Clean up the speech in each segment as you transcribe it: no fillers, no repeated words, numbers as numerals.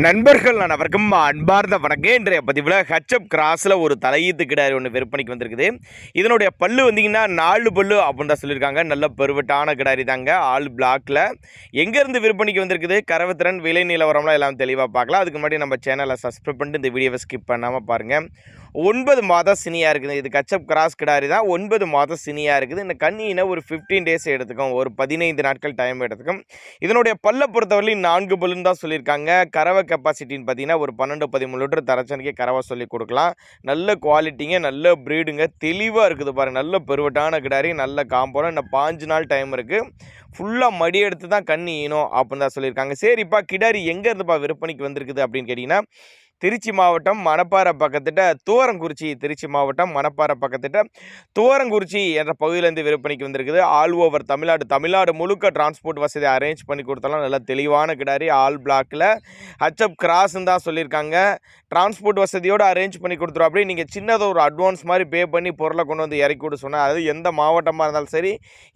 நண்பர்கள் அனைவருக்கும் அன்பார்ந்த வணக்கம். இன்றைய பதிவில் ஹெச்எப் கிராஸில் ஒரு தலையீத்து கிடாரி ஒன்று விற்பனைக்கு வந்திருக்குது. இதனுடைய பல்லு வந்தீங்கன்னா 4 பல்லு அப்படின்னு தான் சொல்லியிருக்காங்க. நல்ல பெருவட்டான கிடாரி தாங்க. ஆல் பிளாக்கில் எங்கேருந்து விற்பனைக்கு வந்திருக்குது, கறவைத்திறன், விலை நிலவரம்லாம் எல்லாம் தெளிவாக பார்க்கலாம். அதுக்கு முன்னாடி நம்ம சேனலை சப்ஸ்கிரைப் பண்ணிட்டு இந்த வீடியோவை ஸ்கிப் பண்ணாமல் பாருங்கள். 9 மாதம் சினியாக இருக்குது. இது ஹெச்எப் கிராஸ் கிடாரி தான். 9 மாதம் சினியாக இருக்குது. இந்த கண்ணினை ஒரு 15 டேஸ் எடுத்துக்கும், ஒரு 15 நாட்கள் டைம் எடுத்துக்கும். இதனுடைய பல்லை பொறுத்தவரையிலும் 4 பல்லுன்னு தான் சொல்லியிருக்காங்க. கறவை கெப்பாசிட்டின்னு பார்த்தீங்கன்னா ஒரு 12-13 லிட்டர் தரச்சனிக்கே கறவை சொல்லி கொடுக்கலாம். நல்ல குவாலிட்டிங்க, நல்ல ப்ரீடுங்க, தெளிவாக இருக்குது பாருங்கள். நல்ல பெருவட்டான கிடாரி, நல்ல காம்போரம். இன்னும் 5 நாள் டைம் இருக்குது. ஃபுல்லாக மடி எடுத்து தான் கண்ணி ஈனும் அப்படின்னு தான் சொல்லியிருக்காங்க. சரிப்பா, கிடாரி எங்கேருந்துப்பா விற்பனைக்கு வந்திருக்குது அப்படின்னு கேட்டிங்கன்னா, திருச்சி மாவட்டம் மணப்பாறை பக்கத்திட்ட துவரங்குறிச்சி, திருச்சி மாவட்டம் மணப்பாறை பக்கத்திட்ட துவரங்குறிச்சி என்ற பகுதியிலேருந்து விற்பனைக்கு வந்திருக்குது. ஆல் ஓவர் தமிழ்நாடு முழுக்க டிரான்ஸ்போர்ட் வசதி அரேஞ்ச் பண்ணி கொடுத்தாலும் நல்ல தெளிவான கிடாரி. ஆல் பிளாக்கில் ஹெச்எப் கிராஸ்ன்னு தான் சொல்லியிருக்காங்க. டிரான்ஸ்போர்ட் வசதியோடு அரேஞ்ச் பண்ணி கொடுத்துரும். அப்படியே நீங்கள் சின்னதாக ஒரு அட்வான்ஸ் மாதிரி பே பண்ணி பொருளை கொண்டு வந்து இறக்கி விட சொன்னால், அது எந்த மாவட்டமாக இருந்தாலும் சரி,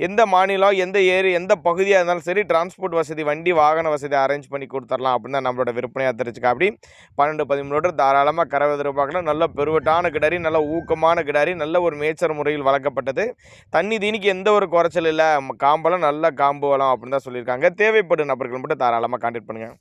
எந்த மாநிலம், எந்த ஏரி, எந்த பகுதியாக இருந்தாலும் சரி, டிரான்ஸ்போர்ட் வசதி, வண்டி வாகன வசதி அரேஞ்ச் பண்ணி கொடுத்துடலாம் அப்படின்னு தான் நம்மளோட விற்பனையாக தெரிஞ்சுக்கா. அப்படி 12-13 லிட்டர் தாராளமாக கறவை எதிர்பார்க்கலாம். நல்ல பெருவட்டான கிடாரி, நல்ல ஊக்கமான கிடாரி, நல்ல ஒரு மேய்ச்சல் முறையில் வளர்க்கப்பட்டது. தண்ணி தீனிக்கு எந்த ஒரு குறைச்சல் இல்லை. காம்பெல்லாம் நல்ல காம்பு வளம் அப்படின்னு தான் சொல்லியிருக்காங்க. தேவைப்படும் நபர்கள் மட்டும் தாராளமாக கான்டாக்ட் பண்ணுங்கள்.